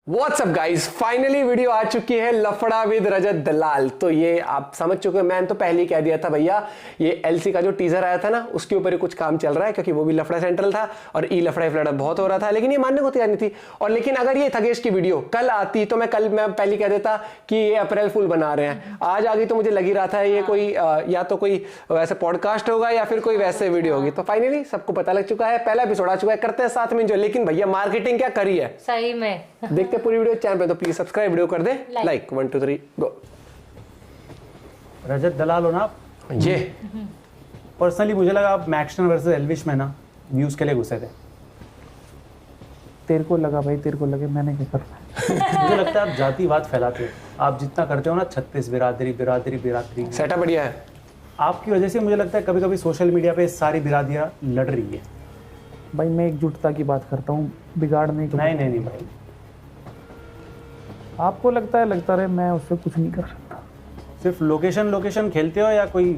WhatsApp guys, finally video आ चुकी है लफड़ा विद रजत दलाल। तो ये आप समझ चुके हैं, मैंने तो पहले ही कह दिया था भैया, ये एलसी का जो टीजर आया था ना, उसके ऊपर ही कुछ काम चल रहा है, क्योंकि वो भी लफड़ा सेंट्रल था और ई लफड़ा बहुत हो रहा था, लेकिन ये मानने को तैयार नहीं थी। और लेकिन अगर ये थगेश की वीडियो कल आती तो मैं पहले कह देता कि ये अप्रैल फूल बना रहे हैं। आज आ गई तो मुझे लग ही रहा था ये कोई या तो कोई वैसे पॉडकास्ट होगा या फिर कोई वैसे वीडियो होगी। तो फाइनली सबको पता लग चुका है, पहला एपिसोड आ चुका है, करते हैं साथ में एंजॉय। लेकिन भैया मार्केटिंग क्या करी है सही में। देखते पूरी वीडियो चैनल पे, तो प्लीज सब्सक्राइब वीडियो कर दे लाइक 1 2 3 गो। रजत दलाल हो ना आप? ये पर्सनली मुझे लगा आप मैक्सटन वर्सेस एल्विश में ना व्यूज के लिए घुसे थे। तेरे को लगा भाई, तेरे को लगे, मैंने क्या करना। मुझे लगता है आप जातिवाद फैलाते हो। आप जितना करते हो ना 36 बिरादरी बिरादरी बिरादरी, सेटअप बढ़िया है। आपकी वजह से मुझे लगता है कभी कभी सोशल मीडिया पे सारी बिरादियां लड़ रही है। भाई मैं एकजुटता की बात करता हूँ, बिगाड़ने की। नहीं भाई, आपको लगता है, लगता रहे, मैं उससे कुछ नहीं कर सकता। सिर्फ लोकेशन खेलते हो या कोई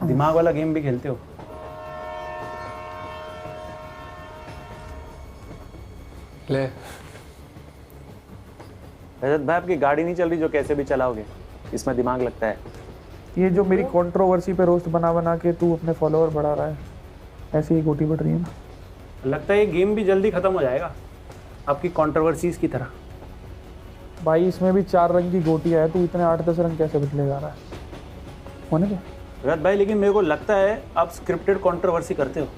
दिमाग वाला गेम भी खेलते हो? ले रजत भाई, आपकी गाड़ी नहीं चल रही जो कैसे भी चलाओगे, इसमें दिमाग लगता है। ये जो मेरी कंट्रोवर्सी पे रोस्ट बना बना के तू अपने फॉलोअर बढ़ा रहा है, ऐसे ही गोटी बढ़ रही है ना। लगता है ये गेम भी जल्दी खत्म हो जाएगा आपकी कंट्रोवर्सीज की तरह। भाई इसमें भी 4 रंग की गोटियां है, तू इतने 8-10 रंग कैसे बदले जा रहा है? होने दे रजत भाई, लेकिन मेरे को लगता है आप स्क्रिप्टेड कंट्रोवर्सी करते हो।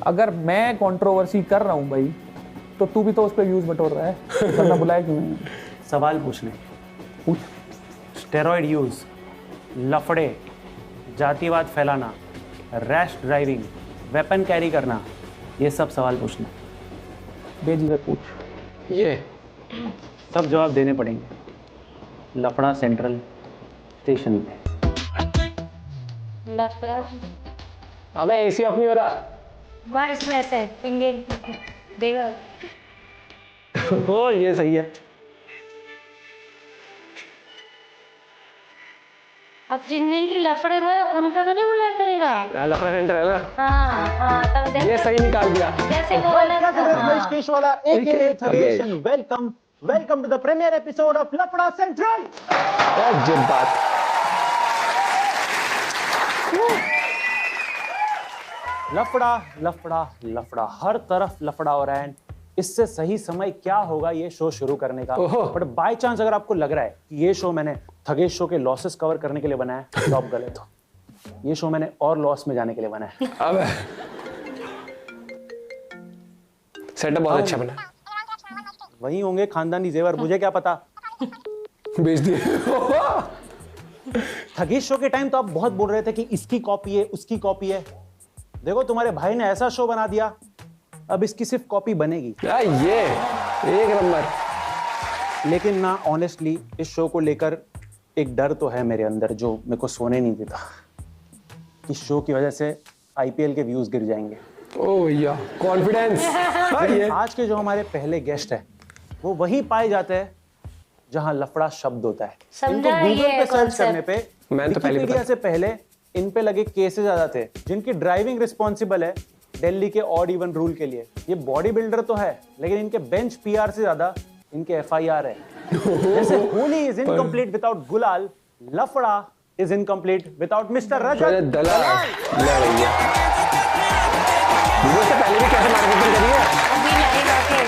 अगर मैं कंट्रोवर्सी कर रहा हूँ भाई, तो तू भी तो उस पर व्यूज बटोर रहा है। वरना बुलाया क्यों है? सवाल पूछने, पूछ। स्टेरॉइड यूज, लफड़े, जातिवाद फैलाना, रैश ड्राइविंग, वेपन कैरी करना, ये सब सवाल पूछना। बेझिझक पूछ। ये सब जवाब देने पड़ेंगे लफड़ा सेंट्रल स्टेशन पे। अबे एसी ऑफ नहीं हो रहा। बाहर इसमें ऐसे फिंगे देगा। ओ ये सही है। अब जिन्हें लफड़े में उनका तो नहीं बुला करेगा। लफड़ा सेंटर है ना, हाँ तब देख ये सही निकाल दिया। जैसे वो वाला Welcome to the premiere episode of Lafda Central. अजब बात। लफड़ा लफड़ा लफड़ा, हर तरफ लफड़ा हो रहा है। इससे सही समय क्या होगा ये शो शुरू करने का? बट बाय चांस अगर आपको लग रहा है कि ये शो मैंने थगेश शो के लॉसेस कवर करने के लिए बनाया है, तो आप गलत हो। ये शो मैंने और लॉस में जाने के लिए बनाया है। अब सेटअप बहुत अच्छा बना। वही होंगे खानदानी जेवर, मुझे क्या पता। बेच दिए। थगेश शो के टाइम तो आप बहुत बोल रहे थे कि इसकी कॉपी है, उसकी कॉपी है। देखो तुम्हारे भाई ने ऐसा शो बना दिया, अब इसकी सिर्फ कॉपी बनेगी। ये एक नंबर। लेकिन ना ऑनेस्टली इस शो को लेकर एक डर तो है मेरे अंदर, जो मेरे को सोने नहीं देता। इस शो की वजह से आईपीएल के व्यूज गिर जाएंगे। ओ भैया कॉन्फिडेंस। आज के जो हमारे पहले गेस्ट है वो वही पाए जाते हैं जहां लफड़ा शब्द होता है। इनको समझा गूगल ये पे सर्च करने पे मैंने तो पहले विकिपीडिया से पहले इन पे लगे केसेस ज्यादा थे। जिनकी ड्राइविंग रिस्पॉन्सिबल है दिल्ली के ऑड इवन रूल के लिए। ये बॉडी बिल्डर तो है, लेकिन इनके बेंच पीआर से ज्यादा इनके एफआईआर है। जैसे होली इज इनकम्प्लीट विदाउट गुलाल, लफड़ा इज इनकम्प्लीट विदाउट मिस्टर रजत दलाल। ले भैया, वीडियो से पहले भी कैसे मार्केटिंग करी है। अभी लाइव आके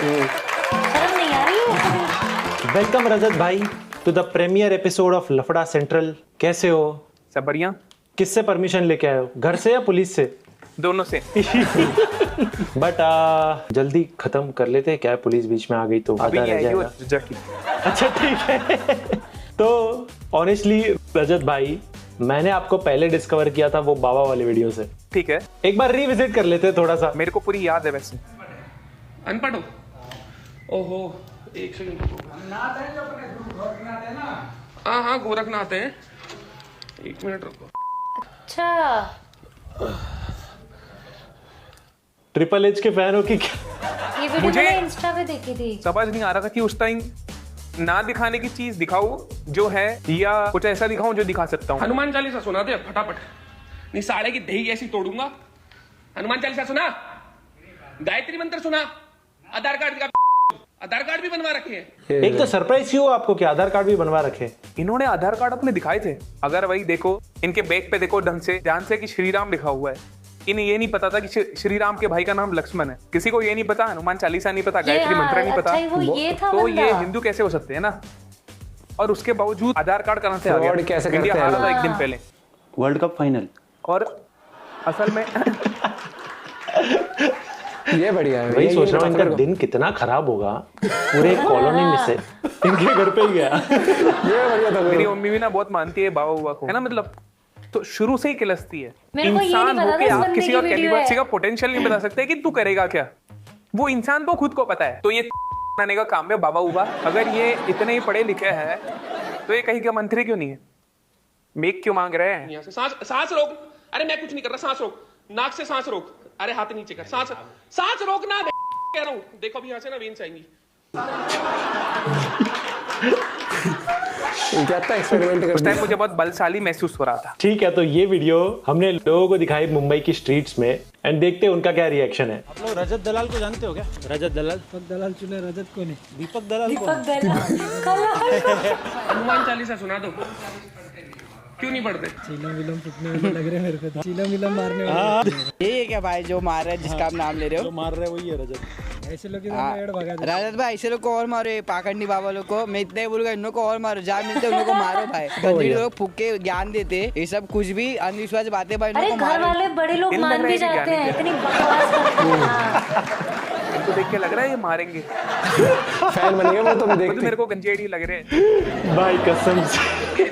शर्म नहीं आ रही है। वेलकम रजत भाई to the premiere episode of Lafda central. कैसे हो? सब बढ़िया। किससे परमिशन लेके आए हो, घर से या पुलिस से? दोनों से। बट जल्दी खत्म कर लेते हैं क्या? पुलिस बीच में आ गई तो अभी आधा रह जाएगा। जाकी। अच्छा ठीक है। तो ऑनेस्टली रजत भाई, मैंने आपको पहले डिस्कवर किया था वो बाबा वाले वीडियो से। ठीक है, एक बार रिविजिट कर लेते हैं थोड़ा सा। मेरे को पूरी याद है वैसे। अनपढ़ हो? ओहो, एक सेकंड। हाँ हाँ, गोरखनाथ है। 1 मिनट रुको। अच्छा ट्रिपल एच के फैन हो कि क्या? ये वीडियो मुझे- मैंने इंस्टा पे देखी थी। समझ नहीं आ रहा था कि उस टाइम ना दिखाने की चीज दिखाऊं जो है, या कुछ ऐसा दिखाऊं जो दिखा सकता हूँ। हनुमान चालीसा सुना दे फटाफट। नहीं साड़े की दही ऐसी तोड़ूंगा। हनुमान चालीसा सुना, गायत्री मंत्र सुना, आधार कार्ड भी बनवा रखे हैं। एक तो सरप्राइज क्यों आपको कि आधार कार्ड भी बनवा रखे? इन्होंने आधार कार्ड अपने दिखाए थे। अगर वही देखो, इनके बैग पे देखो ढंग से, ध्यान से कि श्री राम लिखा हुआ है। इन्हें ये नहीं पता था कि श्री राम के भाई का नाम लक्ष्मण है। किसी को ये नहीं पता, हनुमान चालीसा नहीं पता, गायत्री मंत्र नहीं पता। तो ये हिंदू कैसे हो सकते हैं ना? और उसके बावजूद आधार कार्ड कहां से आ गया? कैसे इंडिया करते हैं हारा था एक दिन पहले वर्ल्ड कप फाइनल। और असल में ये बढ़िया है। वही सोच रहा हूँ इनका दिन कितना खराब होगा, पूरे कॉलोनी में से इनके घर पे ही गया। ये बढ़िया था। मेरी मम्मी भी ना बहुत मानती है बाबा बुआ को, है ना, मतलब तो शुरू से ही किलसती है। मेरे को ये नहीं इंसान पता था होके इस आप बंदे किसी की का वीडियो कैलिबर, है। किसी का पोटेंशियल नहीं बता सकते कि तू करेगा क्या। वो इंसान को खुद को पता है। तो ये बनाने का काम है बाबा बुआ। अगर ये इतने ही पढ़े लिखे हैं तो ये कहीं का मंत्री क्यों नहीं है? मेक क्यों मांग रहे हैं? यहाँ से सांस रोक। अरे मैं कुछ नहीं कर रहा, सांस रोक। नाक से सांस रोक। अरे हाथ नीचे कर, सांस रोक ना, कह रहा हूँ। देखो अभी यहाँ से ना वेन्स आएंगी। क्या एक्सपेरिमेंट उस कर टाइम मुझे बहुत बलशाली महसूस हो रहा था। ठीक है, तो ये वीडियो हमने लोगों को दिखाई मुंबई की स्ट्रीट्स में, एंड देखते हैं उनका क्या रिएक्शन है। आप लोग रजत दलाल को जानते हो क्या? रजत दलाल? दीपक दलाल चुने रजत को नहीं। दीपक दलाल को? हनुमान चालीसा सुना दो। क्यों नहीं पढ़ते? चीलम विलम फुटने वाले लग रहे हैं मेरे पे तो। चीलम विलम मारने वाले। ये क्या भाई जो मार रहा है, जिसका आप नाम ले रहे हो? जो मार रहा है वही है रजत। ऐसे लोग इधर भगा दे। रजत भाई ऐसे लोग को और मारो, ये पाखंडी बाबा लोग को। मैं इतने बोलूंगा, इन लोग को और मारो, जहाँ मिलते उन लोग को मारो भाई। गंजी लोग फूक के ज्ञान देते, ये सब कुछ भी अंधविश्वास बातें भाई। अरे घर वाले बड़े लोग मान भी जाते हैं, इतनी बकवास करते हैं। इनको देख के लग रहा है ये मारेंगे। फैन बनेगा वो, तुम देखते। मेरे को गंजेड़ी लग रहे हैं भाई कसम से।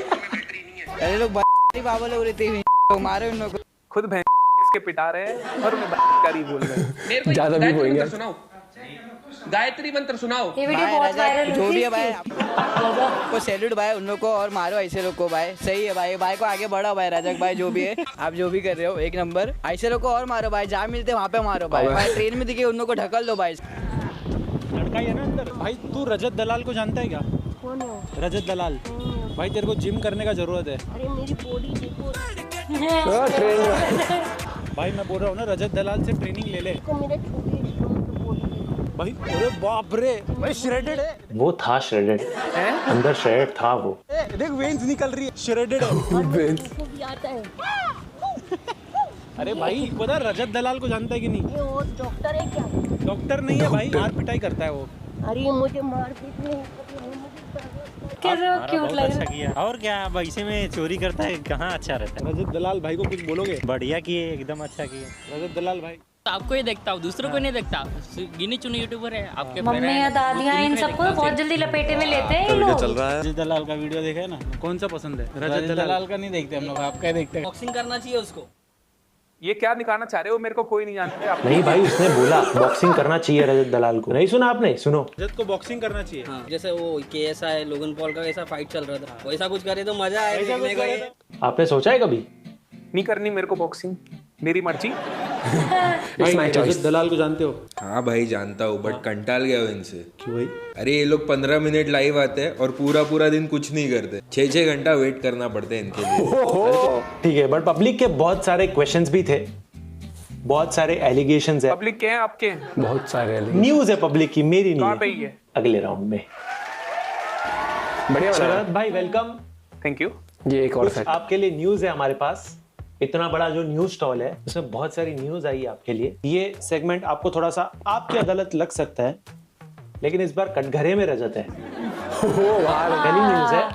अरे लोग बाबा लोग रहते हैं, मारो इन लोग को। खुद भैंस के पिटा रहे हैं और मैं कारी बोल रहा हूँ। मेरे को ज्यादा भी गायत्री बोलेंगे। मंत्र सुनाओ। गायत्री मंत्र सुनाओ। ये वीडियो बहुत वायरल जो हुई भी है थी भाई, इसकी। को सैल्यूट भाई, उन लोग को और मारो ऐसे लोग को भाई। सही है भाई, भाई को आगे बढ़ाओ भाई। रजक भाई जो भी है, आप जो भी कर रहे हो, एक नंबर। ऐसे लोग को और मारो भाई, जहाँ मिलते वहाँ पे मारो भाई। भाई ट्रेन में दिखे उन लोग को ढकल दो भाई। लड़का है ना अंदर। भाई तू रजत दलाल को जानता है क्या? कौन है? रजत दलाल। भाई तेरे को जिम करने का जरूरत है। अरे मेरी बॉडी देखो, भाई मैं बोल रहा हूँ ना, रजत दलाल से ट्रेनिंग ले ले। इसको मेरे छोटी बॉडी है। भाई अरे बाप रे, भाई श्रेडेड है। वो था श्रेडेड, अंदर श्रेडेड था वो। देख वेन्स निकल रही है, श्रेडेड है। इसको भी आता है। अरे भाई पता रजत दलाल को जानता है कि नहीं? ये वो डॉक्टर है क्या? डॉक्टर नहीं है भाई, मार पिटाई करता है वो। अरे मुझे मार पीट नहीं। क्यूट लग रहा है। और क्या, अब ऐसे में चोरी करता है, कहाँ अच्छा रहता है। रजत दलाल भाई को कुछ बोलोगे? बढ़िया किए, एकदम अच्छा किए रजत दलाल भाई। आपको ही देखता हूँ, दूसरों को नहीं देखता। गिनी चुनी यूट्यूबर है आपके। मम्मियाँ दादियाँ इन सबको बहुत जल्दी लपेटे में लेते हैं ये लोग। रजत दलाल का वीडियो देखा है ना? कौन सा पसंद है? रजत दलाल का नहीं देखते हम लोग, आपका देखते हैं। बॉक्सिंग करना चाहिए उसको। ये क्या दिखाना चाह रहे हो? मेरे को कोई नहीं जानता। नहीं भाई, उसने बोला बॉक्सिंग करना चाहिए रजत दलाल को। नहीं सुना आपने? सुनो, रजत को बॉक्सिंग करना चाहिए। हाँ, जैसे वो केएसआई है, लोगन पॉल का ऐसा फाइट चल रहा था, वैसा कुछ करे तो मजा आए देखने को। आपने सोचा है कभी? नहीं करनी मेरे को बॉक्सिंग, मेरी मर्जी। रजत दलाल को जानते हो? हाँ भाई जानता हूँ, बट कंटाल गया हूँ इनसे। क्यों भाई? अरे ये लोग 15 मिनट लाइव आते हैं और पूरा दिन कुछ नहीं करते। 6 घंटा वेट करना पड़ता है इनके लिए। ठीक है, बट पब्लिक के बहुत सारे क्वेश्चंस भी थे, बहुत सारे एलिगेशंस है। पब्लिक के हैं आपके? बहुत सारे न्यूज है पब्लिक की, मेरी नहीं कहाँ है। पे ही है? अगले राउंड में। बढ़िया शरद भाई वेलकम। Thank you. ये एक और कुछ आपके लिए न्यूज है हमारे पास। इतना बड़ा जो न्यूज स्टॉल है, उसमें बहुत सारी न्यूज आई है आपके लिए। ये सेगमेंट आपको थोड़ा सा आपकी अदालत लग सकता है, लेकिन इस बार कटघरे में रजत है। पहली न्यूज है,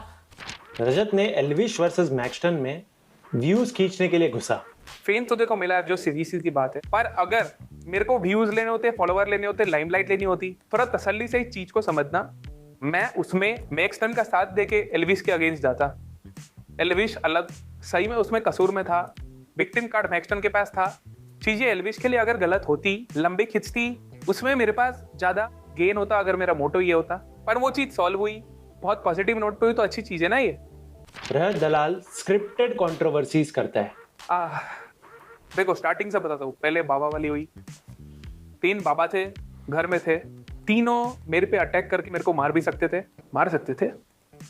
रजत ने एल्विश वर्सेस मैक्सटन में व्यूज खींचने के लिए घुसा। फेम तो देखो मिला है, जो सीधी सी बात है, पर अगर मेरे को व्यूज लेने होते, फॉलोवर लेने होते, लाइमलाइट लेनी होती, थोड़ा तसल्ली से इस चीज को समझना, मैं उसमें मैक्सटन का साथ देके एल्विश के अगेंस्ट जाता। एल्विश अलग, सही में उसमें कसूर में था, विक्टिम कार्ड मैक्सटन के पास था। चीजें एल्विश के लिए अगर गलत होती, लंबी खिंचती, उसमें मेरे पास ज्यादा गेन होता अगर मेरा मोटो ये होता। पर वो चीज सॉल्व हुई, बहुत पॉजिटिव नोट पे हुई, तो अच्छी चीज है ना ये। रजत दलाल स्क्रिप्टेड कंट्रोवर्सीज करता है। देखो स्टार्टिंग से बताता हूँ, पहले बाबा वाली हुई। 3 बाबा थे, घर में थे, तीनों मेरे पे अटैक करके मेरे को मार भी सकते थे, मार सकते थे,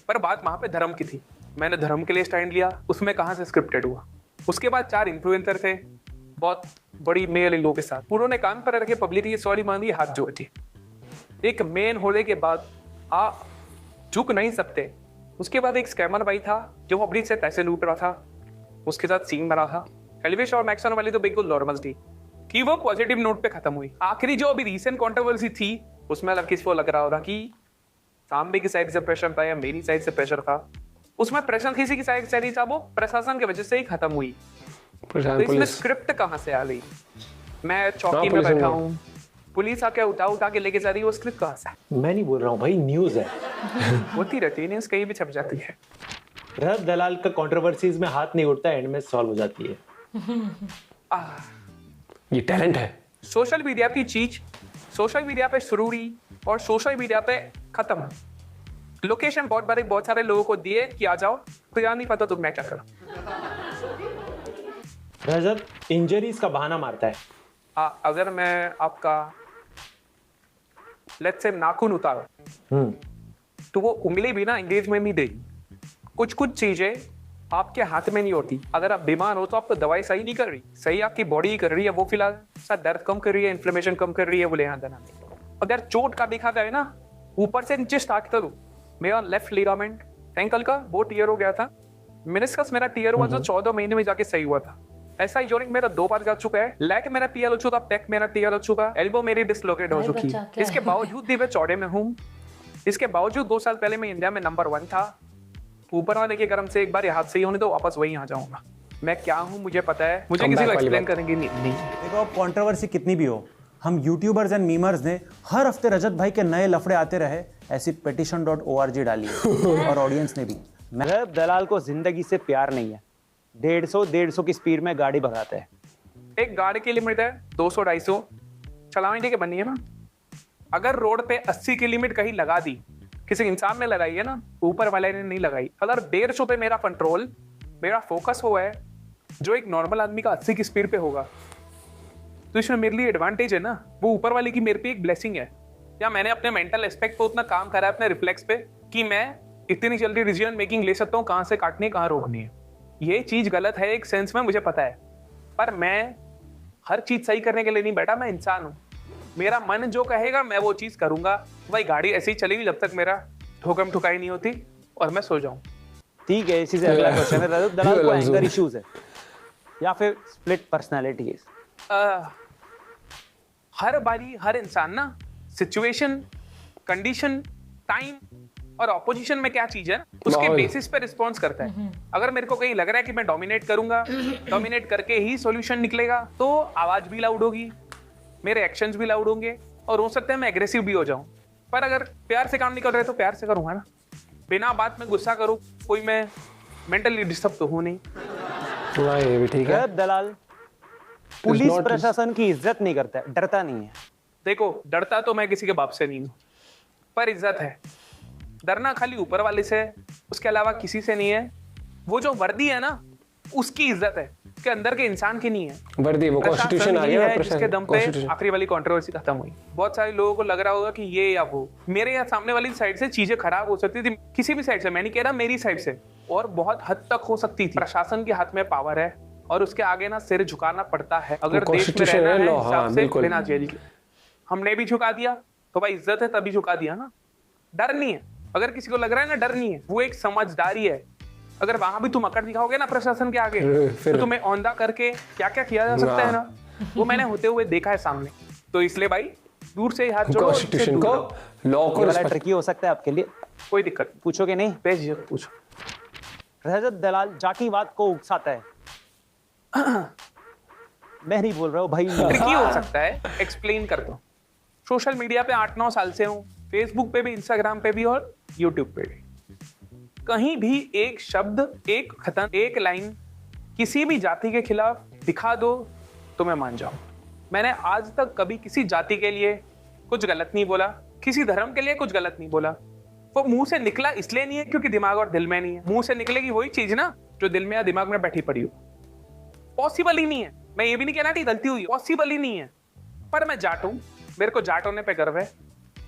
पर बात वहां पे धर्म की थी। मैंने धर्म के लिए स्टैंड लिया, उसमें कहां से स्क्रिप्टेड हुआ। उसके बाद 4 इन्फ्लुएंसर थे, बहुत बड़ी मेल लोगों के साथ, उन्होंने कान पर रखे पब्लिक ये सॉरी मांगी, हाथ जोड़ दी। एक मेन होने के बाद आप झुक नहीं सकते। उसके बाद एक स्कैमर भाई था जो अपनी से पैसे लूट रहा था, उसके साथ सीन बना था। एल्विश और मैक्सन वाली तो बिल्कुल नॉर्मल थी कि वो पॉजिटिव नोट पे खत्म हुई। आखिरी जो अभी रीसेंट कंट्रोवर्सी थी उसमें अलग किसी को लग रहा होगा कि सामने की साइड से प्रेशर था या मेरी साइड से प्रेशर था। उसमें प्रेशर किसी की साइड से नहीं था, वो प्रशासन की वजह से ही खत्म हुई। तो इसमें स्क्रिप्ट कहाँ से आ गई? मैं चौकी में बैठा हूँ, पुलिस आके उठा के लेके जा रही है, वो स्क्रिप्ट कहाँ से? मैं नहीं बोल रहा हूँ भाई, न्यूज है। होती रहती है न्यूज, कहीं भी छप जाती है। रजत दलाल का कंट्रोवर्सीज में हाथ नहीं उठता, एंड में सॉल्व हो जाती है। ये टैलेंट है। सोशल मीडिया की चीज सोशल मीडिया पे शुरू हुई और सोशल मीडिया पे खत्म। लोकेशन बहुत सारे लोगों को दिए कि आ जाओ, तो यार नहीं पता तुम मैं क्या करो। रजत इंजरीज का बहाना मारता है। अगर मैं आपका लेट्स से नाखून उतारो तो वो उंगली भी ना एंगेज में नहीं देगी। कुछ चीजें आपके हाथ में नहीं होती। अगर आप बीमार हो तो आपको दवाई सही नहीं कर रही, सही आपकी बॉडी कर रही है, वो फिलहाल दर्द कम कर रही है, इन्फ्लेमेशन कम कर रही है, वो ले आना। अगर चोट का देखा जाए ना, ऊपर से नीचे स्टार्ट करूं, मेरा लेफ्ट लिगामेंट एंकल का वो टीयर हो गया था। मेनिस्कस मेरा टीयर हुआ जो 14 महीने में जाके सही हुआ था। ऐसा ही जॉइंट मेरा 2 बार जा चुका है। लेग मेरा टीयर हो चुका, पेक मेरा टीयर हो चुका, एल्बो मेरी डिसलोकेट हो चुकी है। इसके बावजूद भी मैं चौड़े में हूँ। इसके बावजूद 2 साल पहले मैं इंडिया में नंबर 1 था। ऊपर वाले के कर्म से एक बार हाथ सही होने तो वापस वहीं आ जाऊंगा। मैं क्या हूँ मुझे पता है, मुझे किसी को एक्सप्लेन करेंगे नहीं। देखो अब कंट्रोवर्सी कितनी भी हो, हम यूट्यूबर्स एंड मीमर्स ने हर हफ्ते रजत भाई के नए लफड़े आते रहे, ऐसी petition.org डाली है और ऑडियंस ने भी। रजत दलाल को जिंदगी से प्यार नहीं है। 150 की स्पीड में गाड़ी भगाता है। एक गाड़ी की लिमिट है 200-250 चलाने के बनी है ना। अगर रोड पे 80 की लिमिट कहीं लगा दी, किसी इंसान ने लगाई है ना, ऊपर वाले ने नहीं लगाई। अगर 150 पे मेरा कंट्रोल, मेरा फोकस वो है जो एक नॉर्मल आदमी का 80 की स्पीड पे होगा, तो इसमें मेरे लिए एडवांटेज है ना। वो ऊपर वाले की मेरे पे एक ब्लेसिंग है। या मैंने अपने मेंटल एस्पेक्ट पे उतना काम करा है, अपने रिफ्लेक्स पे, कि मैं इतनी जल्दी डिसीजन मेकिंग ले सकता हूँ, कहाँ से काटनी है, कहाँ रोकनी है। ये चीज गलत है एक सेंस में, मुझे पता है, पर मैं हर चीज सही करने के लिए नहीं बैठा। मैं इंसान हूँ, मेरा मन जो कहेगा मैं वो चीज करूंगा। भाई गाड़ी ऐसे ही चलेगी जब तक मेरा ठोकम ठुकाई नहीं होती और मैं सो जाऊं। ठीक है, इसी से अगला क्वेश्चन है, रजत दलाल को एंगर इश्यूज है या फिर स्प्लिट पर्सनालिटी है? हर बारी हर इंसान ना सिचुएशन, कंडीशन, टाइम और ऑपोजिशन में क्या चीज है उसके बेसिस पे रिस्पॉन्स करता है। अगर मेरे को कहीं लग रहा है कि मैं डोमिनेट करूंगा, डोमिनेट करके ही सॉल्यूशन निकलेगा, तो आवाज भी लाउड होगी, मेरे एक्शंस भी लाउड होंगे और हो सकता है मैं एग्रेसिव भी हो जाऊं। पर अगर प्यार से काम नहीं कर रहे तो प्यार से करूंगा ना। बिना बात में गुस्सा करूं, कोई मैं मेंटली डिस्टर्ब तो हूं नहीं। ये भी ठीक है। रजत दलाल पुलिस प्रशासन की इज्जत नहीं करता है, डरता नहीं है। देखो, डरता तो मैं किसी के बाप से नहीं हूं, पर इज्जत है। डरना खाली ऊपर वाले से, उसके अलावा किसी से नहीं है। वो जो वर्दी है ना, उसकी इज्जत है, उसके अंदर के इंसान की नहीं है। वर्दी वो कॉन्स्टिट्यूशन आ गया, जिसके दम पे आखिरी वाली कंट्रोवर्सी खत्म हुई। बहुत सारे लोगों को लग रहा होगा कि ये या वो। मेरे यहाँ सामने वाली साइड से चीजें खराब हो सकती थी, किसी भी साइड से, मैं नहीं कह रहा मेरी साइड से, और बहुत हद तक हो सकती थी। प्रशासन के हाथ में पावर है और उसके आगे ना सिर झुकाना पड़ता है। अगर देश में रहना है हिसाब से, बिना जेल के। हमने भी झुका दिया तो भाई इज्जत है, तभी झुका दिया ना। डर नहीं है। अगर किसी को लग रहा है ना डर नहीं है, वो एक समझदारी है। अगर वहां भी तुम अकड़ दिखाओगे ना प्रशासन के आगे, तो तुम्हें औंधा करके क्या क्या किया जा सकता है ना, वो मैंने होते हुए देखा है सामने। तो इसलिए भाई दूर से ही हाथ जोड़ो, कॉन्स्टिट्यूशन को, लॉ को ट्रिकी हो सकता है आपके लिए। कोई दिक्कत पूछोगे नहीं? बेझिझक पूछो। रजत दलाल जातिवाद को उकसाता है। मैं नहीं बोल रहा हूँ भाई, ट्रिकी हो सकता है, एक्सप्लेन करता हूँ। सोशल मीडिया पे 8-9 साल से हूँ, फेसबुक पे भी, इंस्टाग्राम पे भी और यूट्यूब पे भी। कहीं भी एक शब्द, एक खतन, एक लाइन किसी भी जाति के खिलाफ दिखा दो तो मैं मान जाऊं। मैंने आज तक कभी किसी जाति के लिए कुछ गलत नहीं बोला, किसी धर्म के लिए कुछ गलत नहीं बोला। वो मुंह से निकला इसलिए नहीं है क्योंकि दिमाग और दिल में नहीं है। मुंह से निकलेगी वही चीज ना जो दिल में या दिमाग में बैठी पड़ी हो। पॉसिबल ही नहीं है। मैं ये भी नहीं कहना कि गलती हुई, पॉसिबल ही नहीं है। पर मैं जाट हूं, मेरे को जाट होने पे गर्व है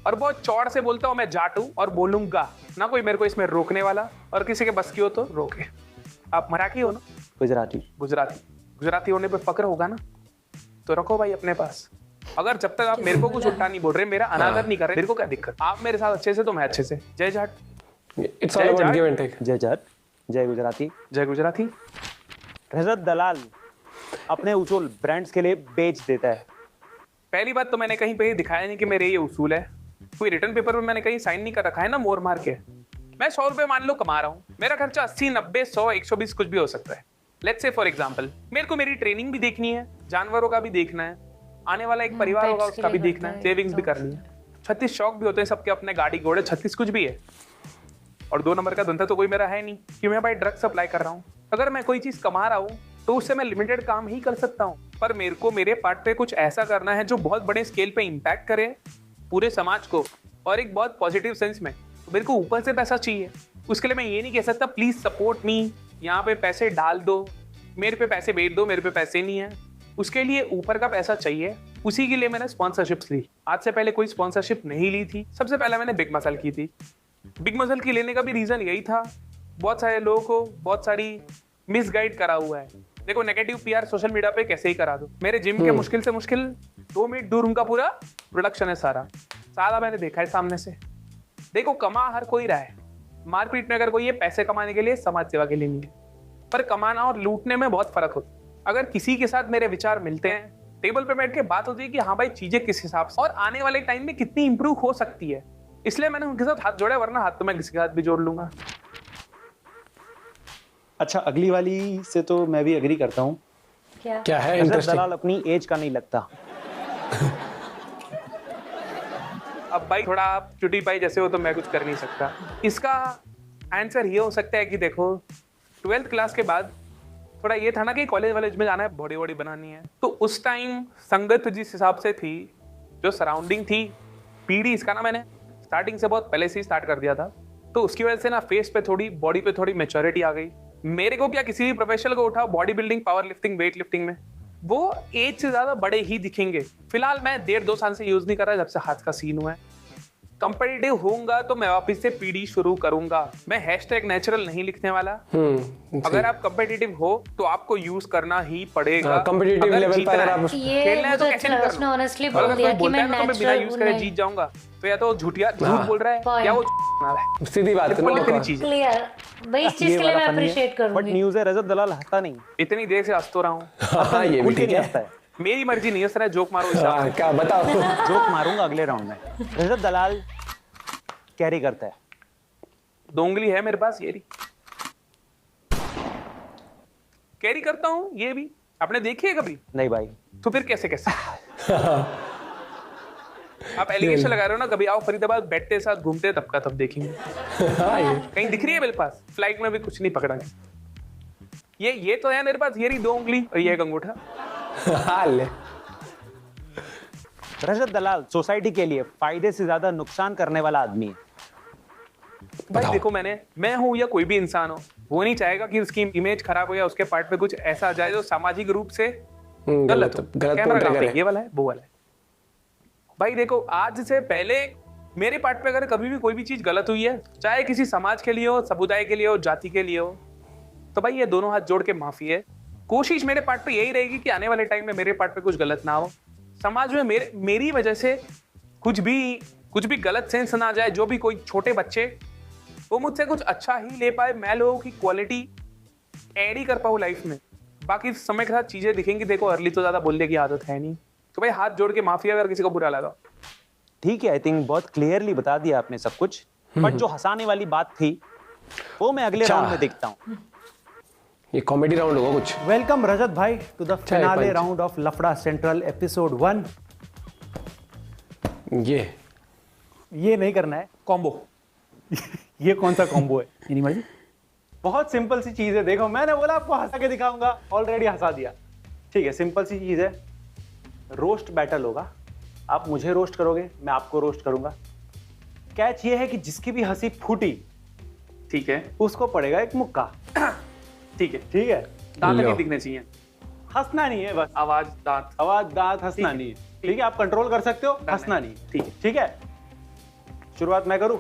और बहुत चौड़ से बोलता हूं मैं जाट हूं और बोलूंगा ना। कोई मेरे को इसमें रोकने वाला, और किसी के बस की हो तो रोके। आप मराठी हो ना? गुजराती होने पे फक्र होगा ना, तो रखो भाई अपने पास। अगर जब तक आप मेरे को कुछ उल्टा नहीं बोल रहे, मेरा अनादर नहीं कर रहे, मेरे को क्या दिक्कत? आप मेरे साथ अच्छे से तो मैं अच्छे से। जय Jat. It's all about give and take. जय जाट, जय गुजराती। जय गुजराती। रजत दलाल अपने उसूल ब्रांड्स के लिए बेच देता है। पहली बात तो मैंने कहीं पे दिखाया नहीं कि मेरे ये उसूल है। कोई रिटर्न पेपर में मैंने कहीं साइन नहीं कर रखा है ना मोर मार के। मैं 100 रुपए मान लो कमा रहा हूँ, मेरा खर्चा 80, 90, 100, 120 कुछ भी हो सकता है। लेट्स से फॉर एग्जांपल मेरे को मेरी ट्रेनिंग भी देखनी है, जानवरों का भी देखना है, आने वाला एक परिवार होगा उसका भी देखना है, सेविंग्स भी करनी है। 36 शौक भी होते हैं सबके अपने, गाड़ी घोड़े 36 कुछ भी है। और 2 नंबर का धंधा तो कोई मेरा है नहीं कि मैं भाई ड्रग सप्लाई कर रहा हूँ। अगर मैं कोई चीज कमा रहा हूँ तो उससे मैं लिमिटेड काम ही कर सकता हूँ, पर मेरे को मेरे पार्ट पे कुछ ऐसा करना है जो बहुत बड़े स्केल पे इम्पैक्ट करे पूरे समाज को, और एक बहुत पॉजिटिव सेंस में। तो मेरे को ऊपर से पैसा चाहिए। उसके लिए मैं ये नहीं कह सकता प्लीज सपोर्ट मी, यहाँ पे पैसे डाल दो, मेरे पे पैसे भेज दो, मेरे पे पैसे नहीं है। उसके लिए ऊपर का पैसा चाहिए। उसी के लिए मैंने स्पॉन्सरशिप्स ली। आज से पहले कोई स्पॉन्सरशिप नहीं ली थी। सबसे पहले मैंने बिग मसल की थी। बिग मसल की लेने का भी रीजन यही था, बहुत सारे लोगों को बहुत सारी मिसगाइड करा हुआ है। देखो नेगेटिव पीआर सोशल मीडिया पे कैसे ही करा दो। मेरे जिम के मुश्किल से मुश्किल 2 मिनट दूर उनका पूरा प्रोडक्शन है सारा मैंने देखा है सामने से। देखो कमा हर कोई रहा है, मारपीट में अगर कोई ये पैसे कमाने के लिए, समाज सेवा के लिए नहीं है, पर कमाना और लूटने में बहुत फर्क होता है। अगर किसी के साथ मेरे विचार मिलते हैं, टेबल पे बैठ के बात होती है कि हाँ भाई चीजें किस हिसाब से और आने वाले टाइम में कितनी इंप्रूव हो सकती है, इसलिए मैंने उनके साथ हाथ जोड़ा, वरना हाथ तो मैं किसी के साथ भी जोड़ लूंगा। अच्छा, अगली वाली से तो मैं भी एग्री करता हूँ। क्या है? रजत दलाल अपनी एज का नहीं लगता। अब भाई थोड़ा आप चुटी पाई जैसे हो तो मैं कुछ कर नहीं सकता। इसका आंसर ये हो सकता है कि देखो 12th क्लास के बाद थोड़ा ये था ना कि कॉलेज वॉलेज में जाना है, बॉडी वॉडी बनानी है, तो उस टाइम संगत जिस हिसाब से थी, जो सराउंडिंग थी, पीढ़ी, इसका ना मैंने स्टार्टिंग से बहुत पहले से ही स्टार्ट कर दिया था, तो उसकी वजह से ना फेस पे थोड़ी, बॉडी पे थोड़ी मैच्योरिटी आ गई। मेरे को क्या, किसी भी प्रोफेशनल को उठाओ, body building, power lifting, weight lifting में वो एज से ज्यादा बड़े ही दिखेंगे। फिलहाल मैं 1.5-2 साल से यूज नहीं कर रहा जब से हाथ का सीन हुआ है। कंपेटिटिव होऊंगा तो मैं वापस से पीढ़ी शुरू करूंगा। मैं #नेचुरल नहीं लिखने वाला। अगर आप कंपेटिटिव हो तो आपको यूज करना ही पड़ेगा। कंपेटिटिव लेवल पर आप खेलना है तो कैसे नहीं करना। ऑनेस्टली बोल दिया कि मैं तो बिना यूज करे जीत जाऊंगा, तो या तो झूठ बोल रहा है या वो सीधी बात है। क्लियर भाई, इस चीज के लिए मैं अप्रिशिएट करूंगी। बट न्यूज़ है रजत दलाल हंसता नहीं। इतनी देर से हंस तो रहा हूँ। हाँ ये भी ठीक है, मेरी मर्जी नहीं है सर, जोक मारो। क्या बताओ? जोक मारूंगा अगले राउंड में। रजत दलाल कैरी करता है। 2 उंगली है मेरे पास, ये रही कैरी करता हूँ। ये भी आपने देखी है कभी? नहीं भाई। तो फिर कैसे आप एलिगेशन लगा रहे हो ना। कभी आओ फरीदाबाद, बैठते साथ घूमते तब का तब देखेंगे। कहीं दिख रही है मेरे पास? फ्लाइट में भी कुछ नहीं पकड़ा। ये तो है मेरे पास, ये रही 2 उंगली और ये एक अंगूठा। रजत दलाल सोसाइटी के लिए फायदे से ज्यादा नुकसान करने वाला आदमी है। भाई देखो, मैं हूं या कोई भी इंसान हो, वो नहीं चाहेगा कि उसकी इमेज खराब हो या उसके पार्ट पे कुछ ऐसा आ जाए जो सामाजिक रूप से गलत हो। ये वाला है, वो वाला है। भाई देखो, आज से पहले मेरे पार्ट पे अगर कभी भी कोई भी चीज गलत हुई है, चाहे किसी समाज के लिए हो, समुदाय के लिए हो, जाति के लिए हो, तो भाई ये दोनों हाथ जोड़ के माफी है। कोशिश मेरे पार्ट पे यही रहेगी कि आने वाले टाइम में मेरे पार्ट पे कुछ गलत ना हो, समाज में मेरी वजह से कुछ भी गलत सेंस ना जाए। जो भी कोई छोटे बच्चे वो मुझसे कुछ अच्छा ही ले पाए, मैं लोगों की क्वालिटी ऐड ही कर पाऊँ लाइफ में। बाकी समय के साथ चीजें दिखेंगी। देखो अर्ली तो ज्यादा बोलने की आदत है नहीं, तो भाई हाथ जोड़ के माफी अगर किसी को बुरा लगा। ठीक है, आई थिंक बहुत क्लियरली बता दिया आपने सब कुछ। बट जो हंसाने वाली बात थी वो मैं अगले राउंड में देखता हूँ। ये कॉमेडी राउंड होगा कुछ। वेलकम रजत भाई to the finale round of Lafda central episode 1। ये नहीं करना है कॉम्बो। ये कौन सा कॉम्बो है? एनीबॉडी? बहुत सिंपल सी चीज है। देखो, मैंने बोला आपको हंसा के दिखाऊंगा, ऑलरेडी हंसा दिया। ठीक है, सिंपल सी चीज है। रोस्ट बैटल होगा। आप मुझे रोस्ट करोगे, मैं आपको रोस्ट करूंगा। कैच ये है कि जिसकी भी हंसी फूटी, ठीक है, उसको पड़ेगा एक मुक्का। ठीक है, ठीक है। दांत नहीं दिखने चाहिए, हंसना नहीं है बस। आवाज दांत हंसना नहीं है। ठीक है, आप कंट्रोल कर सकते हो, हंसना नहीं। ठीक है, ठीक है। शुरुआत मैं करूं?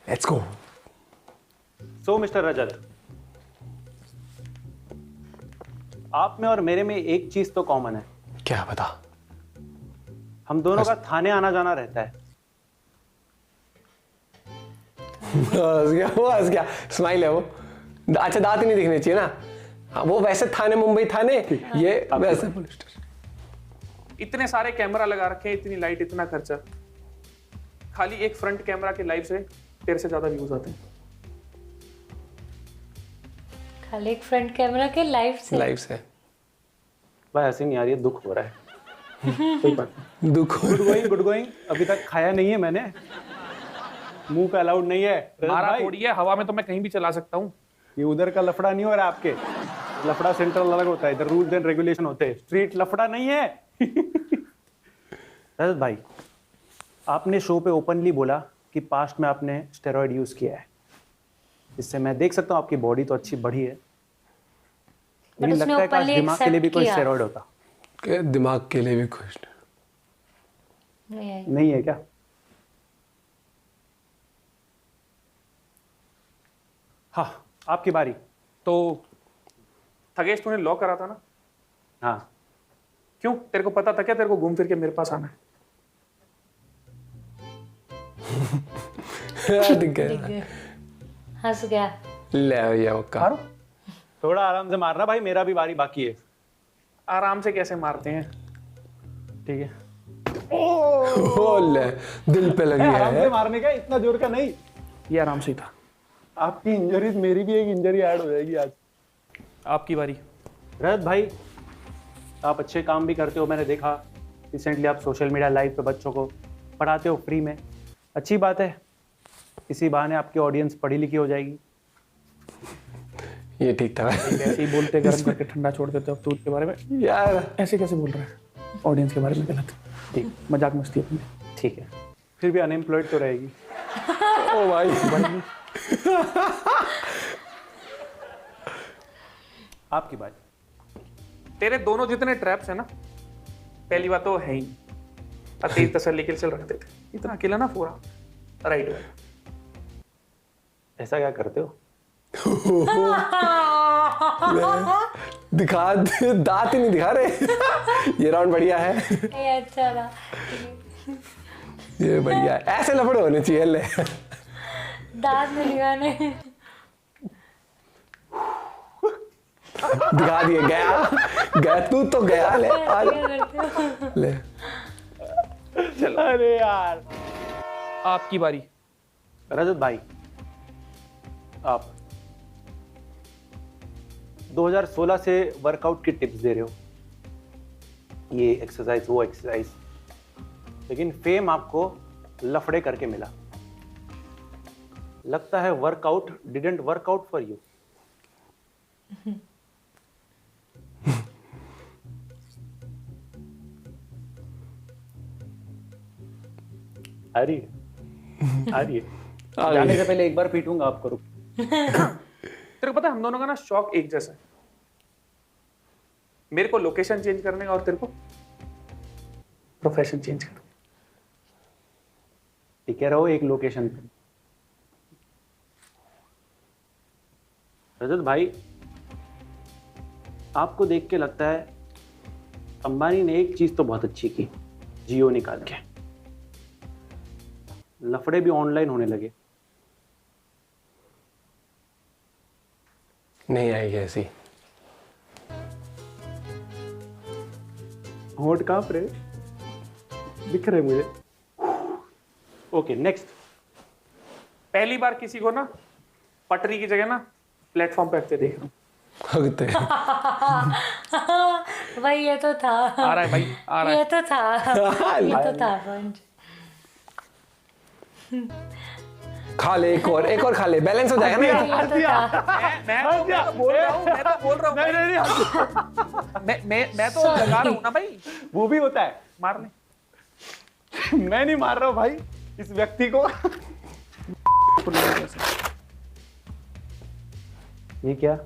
Let's go. सो मिस्टर रजत, आप में और मेरे में एक चीज तो कॉमन है। क्या बता? हम दोनों का थाने आना जाना रहता है। वो हंस गया, स्माइल है वो। अच्छा दांत ही नहीं दिखने चाहिए ना। हाँ, वो वैसे थाने, मुंबई थाने, ये वैसे पुलिस स्टेशन। इतने सारे कैमरा लगा रखे हैं, इतनी लाइट, इतना खर्चा, खाली एक फ्रंट कैमरा के लाइव से तेरे से ज्यादा व्यूज आते हैं। खाली एक फ्रंट कैमरा के लाइव से भाई हंसी नहीं आ रही है, दुख हो रहा है। कोई बात नहीं। दुख गुड गोइंग। अभी तक खाया नहीं है मैंने, मुंह पे अलाउड नहीं है। मारा थोड़ी है, हवा में तो मैं कहीं भी चला सकता हूँ। ये उधर का लफड़ा नहीं हो रहा आपके, लफड़ा सेंट्रल अलग होता है, इधर रूल्स एंड रेगुलेशन होते हैं, स्ट्रीट लफड़ा नहीं है। रजत भाई, आपने शो पे ओपनली बोला कि पास्ट में आपने स्टेरॉइड यूज किया है, इससे मैं देख सकता हूँ आपकी बॉडी तो अच्छी बढ़ी है, लेकिन लगता है कि दिमाग के लिए भी कोई स्टेरॉइड होता। दिमाग के लिए भी कुछ नहीं है क्या? हाँ, आपकी बारी। तो थगेश तूने लॉ करा था ना? हाँ। क्यों, तेरे को पता था क्या तेरे को घूम फिर के मेरे पास आना है? हंस गया। ले भैया मक्का। थोड़ा आराम से मारना भाई, मेरा भी बारी बाकी है। आराम से कैसे मारते हैं? ठीक है। ले, दिल पे लगी आराम है। से मारने का, इतना जोर का नहीं। ये आराम से ही था। आपकी इंजरीज, मेरी भी एक इंजरी ऐड हो जाएगी आज। आपकी बारी। रजत भाई, आप अच्छे काम भी करते हो, मैंने देखा रिसेंटली आप सोशल मीडिया लाइव पे बच्चों को पढ़ाते हो फ्री में, अच्छी बात है। इसी बहाने आपकी ऑडियंस पढ़ी लिखी हो जाएगी। ये ठीक था। ऐसे ही बोलते, गर्म करके ठंडा छोड़ देते हो। अब तू उसके बारे में यार ऐसे कैसे बोल रहा है ऑडियंस के बारे में? गलत। ठीक, मजाक मस्ती अपनी। ठीक है, फिर भी अनएम्प्लॉयड तो रहेगी। ओ भाई आपकी बात। तेरे दोनों जितने ट्रैप्स है ना, पहली बात तो है ही तेज तसल्ली के चल रखते थे, इतना अकेला ना पूरा राइट है। ऐसा क्या करते हो? दिखा, दांत ही नहीं दिखा रहे। ये राउंड बढ़िया है, ये अच्छा था। ये बढ़िया है, ऐसे लफड़े होने चाहिए। ले दांत नहीं दिखाने। दिखा दिए, गया तू तो गया। ले ले चलो। अरे यार, आपकी बारी। रजत भाई, आप 2016 से वर्कआउट की टिप्स दे रहे हो, ये एक्सरसाइज वो एक्सरसाइज, लेकिन फेम आपको लफड़े करके मिला। लगता है work out didn't work out for you. आ रही है, आ रही है। जाने से पहले एक बार पीटूंगा आपको, रुक। तेरे को पता है हम दोनों का ना शौक एक जैसा है। मेरे को लोकेशन चेंज करने का और तेरे को प्रोफेशन चेंज करने। ठीक है, रहो एक लोकेशन पे। रजत भाई, आपको देख के लगता है अंबानी ने एक चीज तो बहुत अच्छी की, जियो निकाल के। लफड़े भी ऑनलाइन होने लगे। नहीं आएगी ऐसी। होठ कांप रहे, दिख रहे मुझे। Okay, next. पहली बार किसी को ना पटरी की जगह ना प्लेटफॉर्म पे रखते देख रहा हूँ। हगते। भाई ये तो था। आ रहा है भाई, आ रहा है। ये तो था, ये तो था पंच। खा ले, एक और खा ले, बैलेंस हो जाएगा ना। मैं तो बोल रहा हूँ मैं तो लगा रहा हूँ ना भाई। वो भी होता है मारने। मैं नहीं मार रहा हूँ भाई इस व्यक्ति को। ये क्या?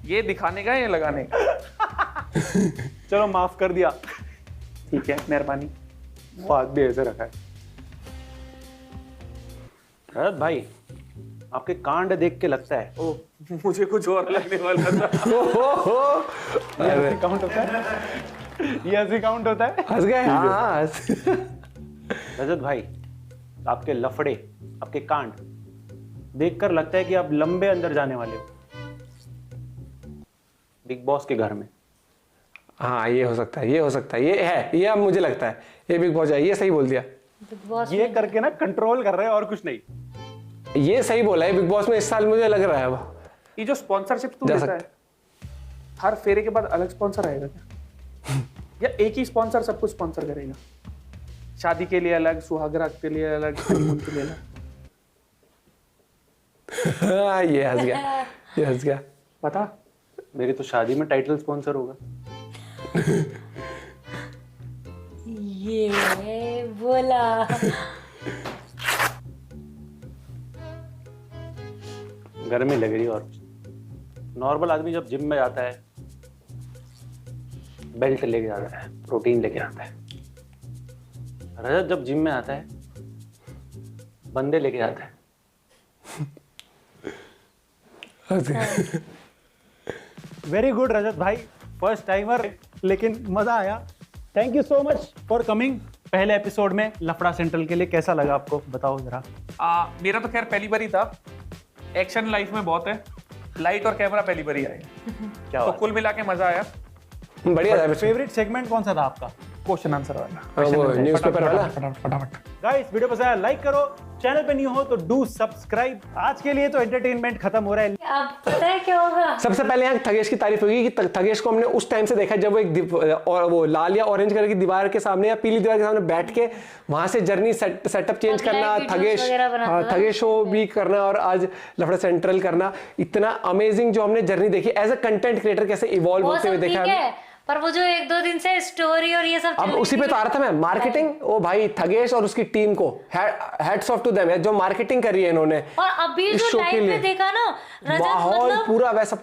ये दिखाने का, ये लगाने का। चलो माफ कर दिया। ठीक है, मेहरबानी। बात भी ऐसे रखा है। रजत भाई, आपके कांड देख के लगता है, ओ, मुझे कुछ और लगने वाला था। काउंट होता है। ये हंसी काउंट होता है? हंस गए? हाँ। रजत भाई, आपके लफड़े, आपके कांड देखकर लगता है कि आप लंबे अंदर जाने वाले हो बिग बॉस के घर में। हाँ ये हो सकता है, ये हो सकता है, ये है, ये अब मुझे लगता है ये बिग बॉस है, ये सही बोल दिया। ये करके ना कंट्रोल कर रहे हैं और कुछ नहीं। ये सही बोला है, बिग बॉस में इस साल मुझे लग रहा है अब ये जो स्पॉन्सरशिप तू देता है, हर फेरे के बाद अलग स्पॉन्सर आएगा क्या? या एक ही स्पॉन्सर सब कुछ स्पॉन्सर करेगा? शादी के लिए अलग, सुहागरात के लिए अलग, हनीमून के लिए अलग। ये हंस गया, ये हंस गया। पता मेरी तो शादी में टाइटल स्पॉन्सर होगा। ये बोला। गर्मी लग रही है और नॉर्मल आदमी जब जिम में जाता है बेल्ट लेके जाता है, प्रोटीन लेके आता है। रजत जब जिम में आता है बंदे लेके जाता है। वेरी गुड रजत भाई, फर्स्ट टाइमर, लेकिन मजा आया। Thank you so much for coming. पहले एपिसोड में लफड़ा सेंट्रल के लिए कैसा लगा आपको, बताओ जरा। मेरा तो खैर पहली बार ही था। एक्शन लाइफ में बहुत है, लाइट और कैमरा पहली बार ही आए। क्या तो कुल मिला के मजा आया। बढ़िया था। फेवरेट सेगमेंट कौन सा था आपका? क्वेश्चन आंसर वाला, वो न्यूज़पेपर वाला। फटाफट। गाइस वीडियो पसंद आया लाइक करो, चैनल पे न्यू हो तो डू सब्सक्राइब। आज के लिए तो एंटरटेनमेंट खत्म हो रहा है। अब पता है क्या होगा? सबसे पहले यहाँ थगेश की तारीफ होगी कि थगेश को हमने उस टाइम से देखा जब वो एक और वो लाल या ऑरेंज कलर की दीवार के सामने या पीली दीवार के सामने बैठ के वहां से जर्नी सेटअप चेंज करना, थगेश थगेश शो भी करना और आज लफड़ा सेंट्रल करना, इतना अमेजिंग जो हमने जर्नी देखी एज अ कंटेंट क्रिएटर कैसे इवॉल्व होते हुए देखा है। पर वो जो 1-2 दिन से स्टोरी और ये सब अब उसी पे तो आ रहा था मैं, मार्केटिंग। ओ भाई थगेश और उसकी टीम को हैट्स ऑफ टू देम, जो मार्केटिंग करी है इन्होंने। और अभी जो लाइव में देखा ना रजत, माहौल पूरा वैसा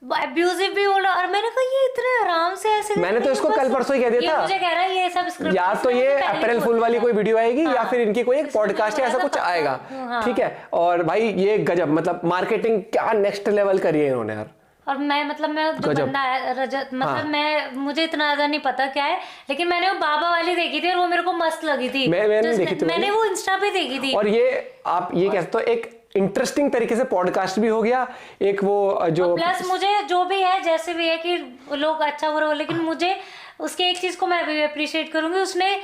अब्यूजिव भी बोला। और मैंने कहा ये इतने आराम से ऐसे, मैंने तो इसको कल परसों ही कह दिया था। मुझे कह रहा है ये सब स्क्रिप्ट, या तो ये अप्रैल फुल वाली कोई वीडियो आएगी या फिर इनकी कोई एक पॉडकास्ट या ऐसा कुछ आएगा, ठीक है। और भाई ये गजब, मतलब मार्केटिंग क्या नेक्स्ट लेवल करी है इन्होंने यार। और मैं जो बंदा है रजत, मतलब मैं मुझे इतना ज्यादा नहीं पता क्या है, लेकिन मैंने वो बाबा वाली देखी थी और वो मेरे को मस्त लगी थी। मैंने वो इंस्टा पे देखी थी। और ये आप ये कह सकते हो एक इंटरेस्टिंग तरीके से पॉडकास्ट भी हो गया, एक वो जो प्लस मुझे जो भी है जैसे भी है कि लोग अच्छा बुरा हो, लेकिन मुझे उसके एक चीज को मैं भी अप्रिशिएट करूंगी, उसने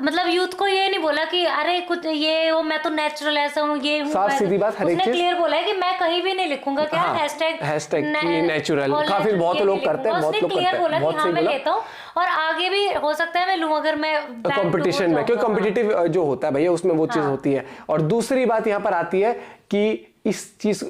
मतलब यूथ को ये नहीं बोला कि अरे कुछ ये वो मैं तो नेचुरल ऐसा हूँ ये हूँ। साफ सीधी बात, हर एक चीज क्लियर बोला है कि मैं कहीं भी नहीं लिखूंगा क्या हैशटैग नेचुरल। काफी बहुत लोग करते हैं, बहुत लोग करते हैं, बोला कि हाँ मैं लेता हूँ और आगे भी हो सकता है मैं लूँ अगर मैं कंपटीशन में, क्योंकि कॉम्पिटिटिव जो होता है भैया उसमें वो चीज होती है। और दूसरी बात यहाँ पर आती है कि इस चीज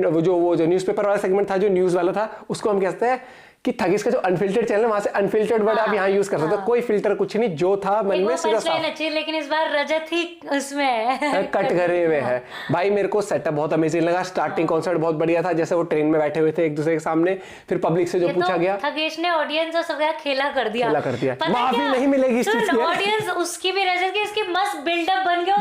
वो जो न्यूज़पेपर वाला सेगमेंट था, जो न्यूज वाला था, उसको हम कहते हैं कि थगेश का जो अनफिल्टर्ड चैनल है वहां से अनफिल्टर्ड वर्ड आप यहाँ यूज कर सकते हो। कोई फिल्टर कुछ नहीं, जो था मन में सीधा साफ। लेकिन इस बार रजत ही उसमें कट करे हुए है। भाई मेरे को सेटअप बहुत अमेजिंग लगा, स्टार्टिंग कॉन्सर्ट बहुत बढ़िया था, जैसे वो ट्रेन में बैठे हुए थे एक दूसरे के सामने, फिर पब्लिक से जो पूछा गया। थगेश ने ऑडियंस और सब खेला कर दिया, माफी नहीं मिलेगी इस चीज की। ऑडियंस उसकी भी रजत की, इसकी मस्त बिल्डअप बन गया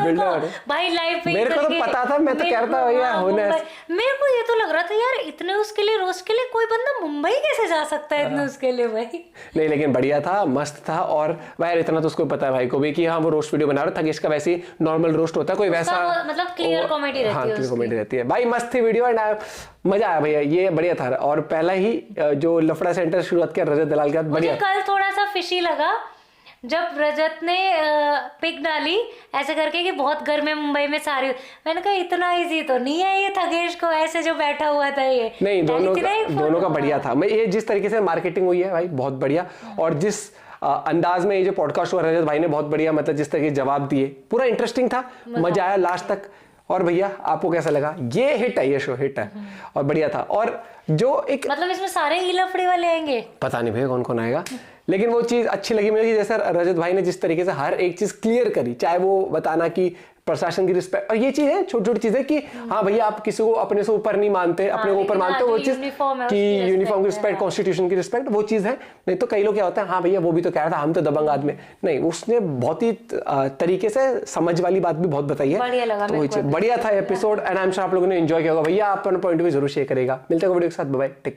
भाई लाइव पे। मेरे को तो पता था, मैं तो कह रहा था भैया होने। मेरे को ये तो लग रहा था यार इतने उसके लिए रोस्ट के लिए कोई बंदा मुंबई कैसे जा सकता है इतने उसके लिए भाई। नहीं लेकिन बढ़िया था, मस्त था। और भाई इतना तो उसको पता है भाई को भी कि हाँ वो रोस्ट वीडियो बना रहा था, थगेश का वैसे नॉर्मल रोस्ट होता है, कोई वैसा मतलब क्लियर कॉमेडी रहती है। हाँ क्लियर कॉमेडी रहती है भाई, मस्त थी वीडियो एंड मजा आया भैया, ये बढ़िया था। और पहला ही जो लफड़ा सेंटर शुरुआत किया रजत दलाल का, बढ़िया। कल थोड़ा सा फिशी लगा जब रजत ने पिक डाली ऐसे करके कि बहुत गर्म है मुंबई में सारी। मैंने कहा इतना इजी तो नहीं है ये थगेश को ऐसे जो बैठा हुआ था ये। नहीं दोनों का बढ़िया था। मैं ये जिस तरीके से मार्केटिंग हुई है भाई बहुत बढ़िया, और जिस अंदाज में ये जो पॉडकास्ट हुआ रजत भाई ने बहुत बढ़िया, मतलब जिस तरह के जवाब दिए पूरा इंटरेस्टिंग था, मजा आया लास्ट तक। और भैया आपको कैसा लगा? ये हिट है, ये शो हिट है और बढ़िया था। और जो एक मतलब इसमें सारे ही लफड़े वाले आएंगे, पता नहीं भैया कौन कौन आएगा, लेकिन वो चीज अच्छी लगी मुझे जैसे रजत भाई ने जिस तरीके से हर एक चीज क्लियर करी, चाहे वो बताना कि प्रशासन की रिस्पेक्ट, और ये चीज है छोटी छोटी चीजें कि हाँ भैया आप किसी को अपने से ऊपर नहीं मानते, अपने को ऊपर मानते हो, वो चीज कि यूनिफॉर्म की रिस्पेक्ट, कॉन्स्टिट्यूशन की रिस्पेक्ट, वो चीज है। नहीं तो कई लोग क्या होता है, हाँ भैया वो भी तो कह रहा था हम तो दबंग आदमी, नहीं उसने बहुत ही तरीके से समझ वाली बात भी बहुत बताई है, तो बढ़िया था episode and I am sure आप लोगों ने एंजॉय किया होगा। भैया अपना पॉइंट भी जरूर शेयर करेगा। मिलते हैं वीडियो के साथ, बाय बाय, टेक केयर।